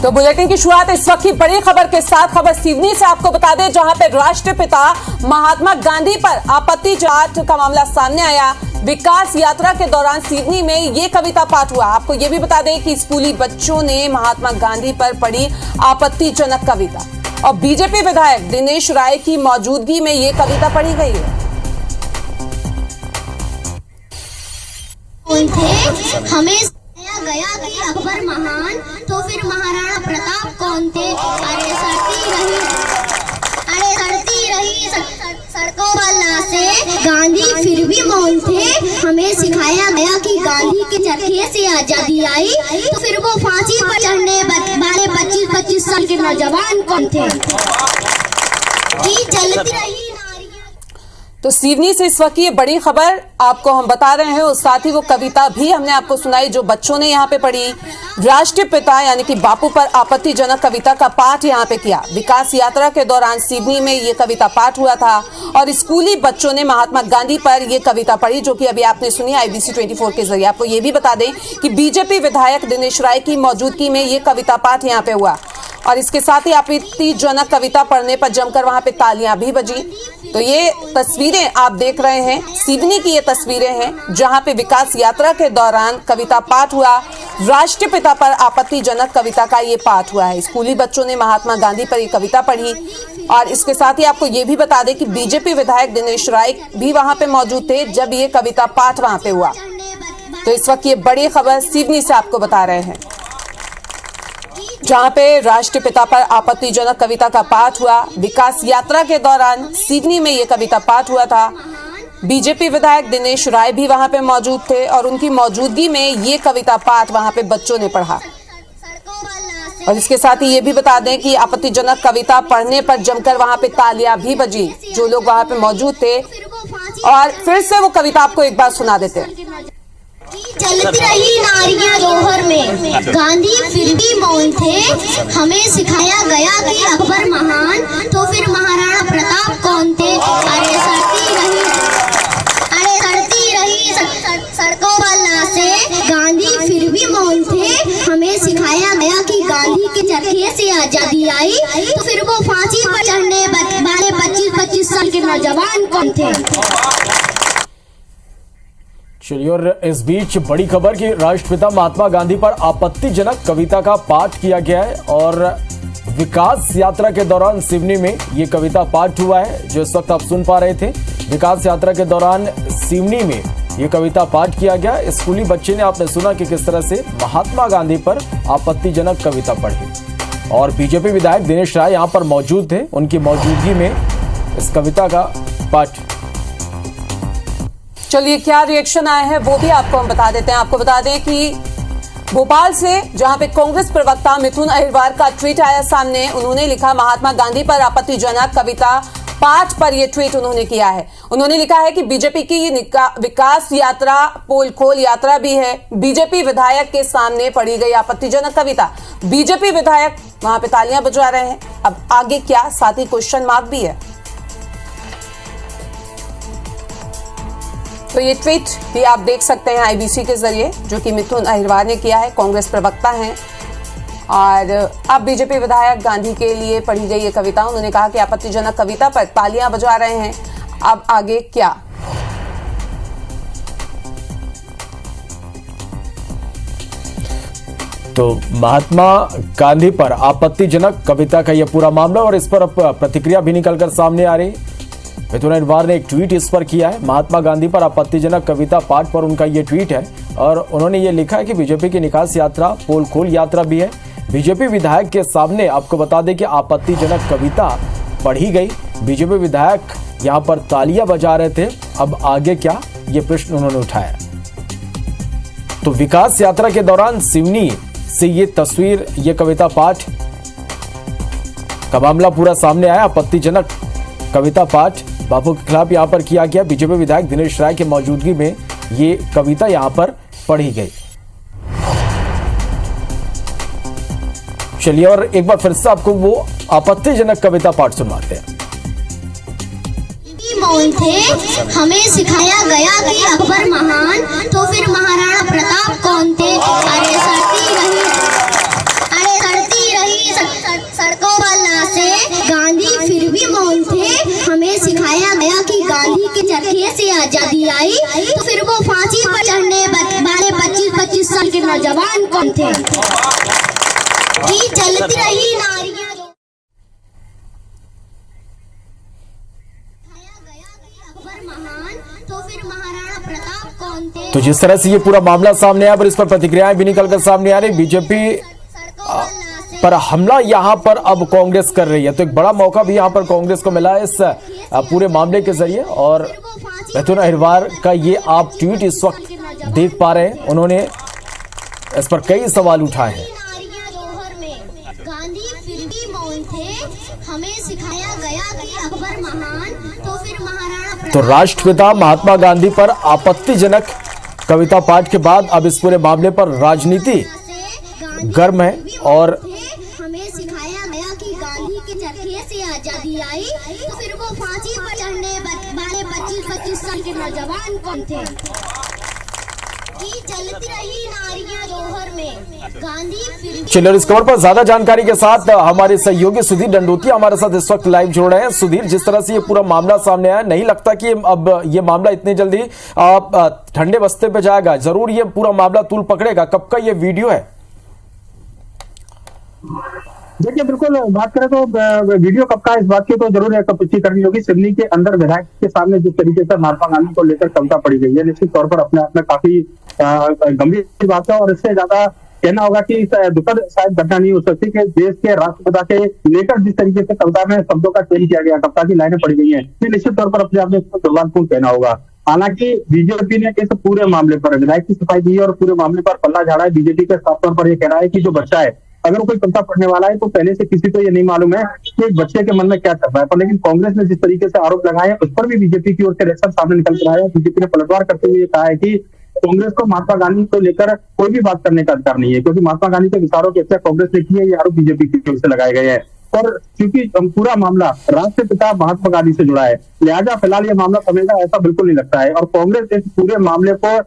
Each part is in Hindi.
तो बुलेटिन की शुरुआत इस वक्त की बड़ी खबर के साथ खबर सिवनी से आपको बता दें, जहां पर राष्ट्रपिता महात्मा गांधी पर आपत्तिजनक का मामला सामने आया। विकास यात्रा के दौरान सिवनी में ये कविता पाठ हुआ। आपको ये भी बता दें कि स्कूली बच्चों ने महात्मा गांधी पर पढ़ी आपत्तिजनक कविता और बीजेपी विधायक दिनेश राय की मौजूदगी में ये कविता पढ़ी गई है। हमें गया कि अकबर महान, तो फिर महाराणा प्रताप कौन थे? अरे सड़ती रही सड़कों पर लाशें, गांधी फिर भी मौन थे। हमें सिखाया गया कि गांधी के चरखे से आजादी आई, तो फिर वो फांसी पर चढ़ने वाले 25-25 साल के नौजवान कौन थे? कि जलती रही। तो सिवनी से इस वक्त ये बड़ी खबर आपको हम बता रहे हैं और साथ ही वो कविता भी हमने आपको सुनाई जो बच्चों ने यहाँ पे पढ़ी। राष्ट्रपिता यानी कि बापू पर आपत्तिजनक कविता का पाठ यहाँ पे किया। विकास यात्रा के दौरान सिवनी में ये कविता पाठ हुआ था और स्कूली बच्चों ने महात्मा गांधी पर ये कविता पढ़ी, जो कि अभी आपने सुनी IBC 24 के जरिए। आपको ये भी बता दें कि बीजेपी विधायक दिनेश राय की मौजूदगी में ये कविता पाठ यहाँ पे हुआ और इसके साथ ही आपत्तिजनक कविता पढ़ने पर जमकर वहां पे तालियां भी बजी। तो ये तस्वीरें आप देख रहे हैं, सिवनी की ये तस्वीरें हैं जहां पे विकास यात्रा के दौरान कविता पाठ हुआ। राष्ट्रपिता पर आपत्तिजनक कविता का ये पाठ हुआ है। स्कूली बच्चों ने महात्मा गांधी पर ये कविता पढ़ी और इसके साथ ही आपको ये भी बता दें कि बीजेपी विधायक दिनेश राय भी वहां पे मौजूद थे जब ये कविता पाठ वहां पे हुआ। तो इस वक्त ये बड़ी खबर सिवनी से आपको बता रहे हैं, जहां पे राष्ट्रपिता पर आपत्तिजनक कविता का पाठ हुआ। विकास यात्रा के दौरान सिवनी में ये कविता पाठ हुआ था। बीजेपी विधायक दिनेश राय भी वहां पे मौजूद थे और उनकी मौजूदगी में ये कविता पाठ वहां पे बच्चों ने पढ़ा। और इसके साथ ही ये भी बता दें कि आपत्तिजनक कविता पढ़ने पर जमकर वहां पे तालियां भी बजी जो लोग वहां पे मौजूद थे। और फिर से वो कविता आपको एक बार सुना देते हैं। चलती रही नारियां जौहर में, गांधी फिर भी मौन थे। हमें सिखाया गया कि अकबर महान, तो फिर महाराणा प्रताप कौन थे? अरे सड़ती रही सड़कों पर लाशें, गांधी फिर भी मौन थे। हमें सिखाया गया कि गांधी के चरखे से आजादी आई, तो फिर वो फांसी पर चढ़ने वाले 25-25 साल के नौजवान कौन थे? चलिए, और इस बीच बड़ी खबर कि राष्ट्रपिता महात्मा गांधी पर आपत्तिजनक कविता का पाठ किया गया है और विकास यात्रा के दौरान सिवनी में ये कविता पाठ हुआ है जो इस वक्त आप सुन पा रहे थे। विकास यात्रा के दौरान सिवनी में ये कविता पाठ किया गया। स्कूली बच्चे ने, आपने सुना कि किस तरह से महात्मा गांधी पर आपत्तिजनक कविता पढ़ी और बीजेपी विधायक दिनेश राय यहाँ पर मौजूद थे। उनकी मौजूदगी में इस कविता का पाठ। चलिए, क्या रिएक्शन आए हैं वो भी आपको हम बता देते हैं। आपको बता दें कि भोपाल से जहां पे कांग्रेस प्रवक्ता मिथुन अहिरवार का ट्वीट आया सामने। उन्होंने लिखा, महात्मा गांधी पर आपत्तिजनक कविता पाठ पर यह ट्वीट उन्होंने किया है। उन्होंने लिखा है कि बीजेपी की विकास यात्रा पोल खोल यात्रा भी है। बीजेपी विधायक के सामने पढ़ी गई आपत्तिजनक कविता। बीजेपी विधायक वहां पे तालियां बजा रहे हैं। अब आगे क्या, साथ ही क्वेश्चन मार्क भी है। तो ये ट्वीट भी आप देख सकते हैं IBC के जरिए, जो कि मिथुन अहिरवार ने किया है, कांग्रेस प्रवक्ता हैं। और अब बीजेपी विधायक गांधी के लिए पढ़ी गई ये कविता, उन्होंने कहा कि आपत्तिजनक कविता पर तालियां बजा रहे हैं। अब आगे क्या? तो महात्मा गांधी पर आपत्तिजनक कविता का यह पूरा मामला और इस पर अब प्रतिक्रिया भी निकलकर सामने आ रही। मिथुन अहिरवार ने एक ट्वीट इस पर किया है। महात्मा गांधी पर आपत्तिजनक कविता पाठ पर उनका ये ट्वीट है और उन्होंने ये लिखा है कि बीजेपी की विकास यात्रा पोल खोल यात्रा भी है। बीजेपी विधायक के सामने आपको बता दें कि आपत्तिजनक कविता पढ़ी गई। बीजेपी विधायक यहाँ पर तालियां बजा रहे थे। अब आगे क्या, ये प्रश्न उन्होंने उठाया। तो विकास यात्रा के दौरान सिवनी से ये तस्वीर, ये कविता पाठ का मामला पूरा सामने आया। आपत्तिजनक कविता पाठ बापू के खिलाफ यहां पर किया गया। बीजेपी विधायक दिनेश राय की मौजूदगी में ये कविता यहां पर पढ़ी गई। चलिए, और एक बार फिर से आपको वो आपत्तिजनक कविता पाठ सुनवाते हैं। मौन थे। हमें सिखाया गया कि अकबर महान, तो फिर महाराणा प्रताप कौन थे? अरे सड़ती साल के नौजवान कौन थे कि जलती रही नारियां अकबर महान तो फिर महाराणा प्रताप कौन थे। तो जिस तरह से ये पूरा मामला सामने आया, पर इस पर प्रतिक्रियाएं भी निकलकर सामने आ रही। बीजेपी पर हमला यहां पर अब कांग्रेस कर रही है, तो एक बड़ा मौका भी यहां पर कांग्रेस को मिला है इस पूरे मामले के जरिए। और मिथुन अहिरवार का ये आप ट्वीट इस वक्त देख पा रहे हैं, उन्होंने इस पर कई सवाल उठाए हैं। गांधी फिर भी मौन थे, हमें सिखाया गया कि अकबर महान तो फिर महाराणा। तो राष्ट्रपिता महात्मा गांधी पर आपत्तिजनक कविता पाठ के बाद अब इस पूरे मामले पर राजनीति गर्म है। और हमें सिखाया गया कि गांधी के चरखे से आजादी आई तो फिर वो फांसी पर चढ़ने वाले 25-25 साल के नौजवान कौन थे कि जलती रही नारियां जौहर में। गांधी फिर चलिए इस खबर पर ज्यादा जानकारी के साथ हमारे सहयोगी सुधीर दंडोतिया हमारे साथ इस वक्त लाइव जुड़ रहे हैं। सुधीर, जिस तरह से ये पूरा मामला सामने आया, नहीं लगता कि अब ये मामला इतनी जल्दी ठंडे बस्ते पे जाएगा, जरूर ये पूरा मामला तूल पकड़ेगा। कब का ये वीडियो है? देखिए, बिल्कुल बात करें तो वीडियो कब का, इस बात की तो जरूर एक पुष्टि करनी होगी। सिवनी के अंदर विधायक के सामने जिस तरीके से महात्मा गांधी को लेकर कविता पड़ी गई है, निश्चित तौर पर अपने आप में काफी गंभीर बात है। और इससे ज्यादा कहना होगा कि दुखद शायद घटना नहीं हो सकती कि देश के राष्ट्रपिता के लेकर जिस तरीके से कविता में शब्दों का चयन किया गया, कविता की लाइनें पड़ी गई है, ये निश्चित तौर पर अपने आप में इसको दुर्भाग्यपूर्ण कहना होगा। हालांकि बीजेपी ने इस पूरे मामले पर विधायक की सफाई दी है और पूरे मामले पर पल्ला झाड़ा है। बीजेपी के साफ तौर पर यह कह रहा है कि जो बच्चा है, अगर कोई कविता पढ़ने वाला है तो पहले से किसी को ये नहीं मालूम है कि एक बच्चे के मन में क्या चल रहा है। पर लेकिन कांग्रेस ने जिस तरीके से आरोप लगाए हैं, उस पर भी बीजेपी की ओर से रिएक्शन सामने निकल कर आया है। बीजेपी ने पलटवार करते हुए कहा है कि कांग्रेस को महात्मा गांधी को लेकर कोई भी बात करने का अधिकार नहीं है, क्योंकि महात्मा गांधी के विचारों की हत्या कांग्रेस ने की है, ये आरोप बीजेपी की ओर से लगाए गए हैं। और क्योंकि पूरा मामला राष्ट्रपिता महात्मा गांधी से जुड़ा है, लिहाजा फिलहाल ये मामला थमेगा ऐसा बिल्कुल नहीं लगता है। और कांग्रेस इस पूरे मामले को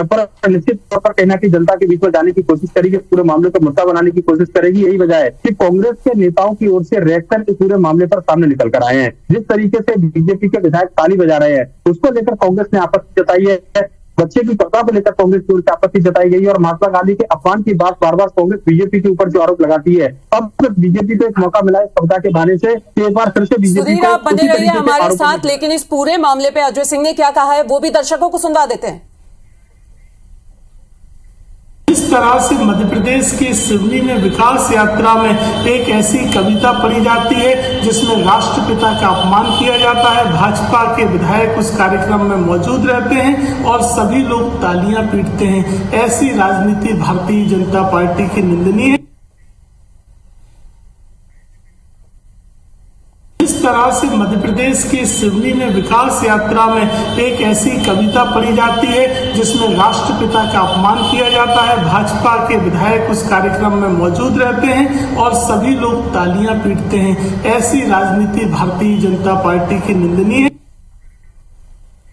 पर निश्चित तौर पर कहना कि जनता के बीच में जाने की कोशिश करेगी, पूरे मामले को मुद्दा बनाने की कोशिश करेगी। यही वजह है कि कांग्रेस के नेताओं की ओर से रिएक्शन इस पूरे मामले पर सामने निकल कर आए हैं। जिस तरीके से बीजेपी के विधायक ताली बजा रहे हैं, उसको लेकर कांग्रेस ने आपत्ति जताई है। बच्चे की कविता को लेकर कांग्रेस की ओर से आपत्ति जताई गई और महात्मा गांधी के अपमान की बात बार बार कांग्रेस बीजेपी के ऊपर जो आरोप लगाती है, अब बीजेपी को एक मौका मिला है कविता के बहाने से कि एक बार फिर से बीजेपी को आप बने रहिए हमारे साथ। लेकिन इस पूरे मामले पे अजय सिंह ने क्या कहा है वो भी दर्शकों को सुनवा देते हैं। इस तरह से मध्य प्रदेश की सिवनी में विकास यात्रा में एक ऐसी कविता पढ़ी जाती है जिसमें राष्ट्रपिता का अपमान किया जाता है। भाजपा के विधायक उस कार्यक्रम में मौजूद रहते हैं और सभी लोग तालियां पीटते हैं। ऐसी राजनीति भारतीय जनता पार्टी की निंदनीय है। इस तरह से मध्य प्रदेश की सिवनी में विकास यात्रा में एक ऐसी कविता पढ़ी जाती है जिसमें राष्ट्रपिता का अपमान किया जाता है। भाजपा के विधायक उस कार्यक्रम में मौजूद रहते हैं और सभी लोग तालियां पीटते हैं। ऐसी राजनीति भारतीय जनता पार्टी की निंदनीय है।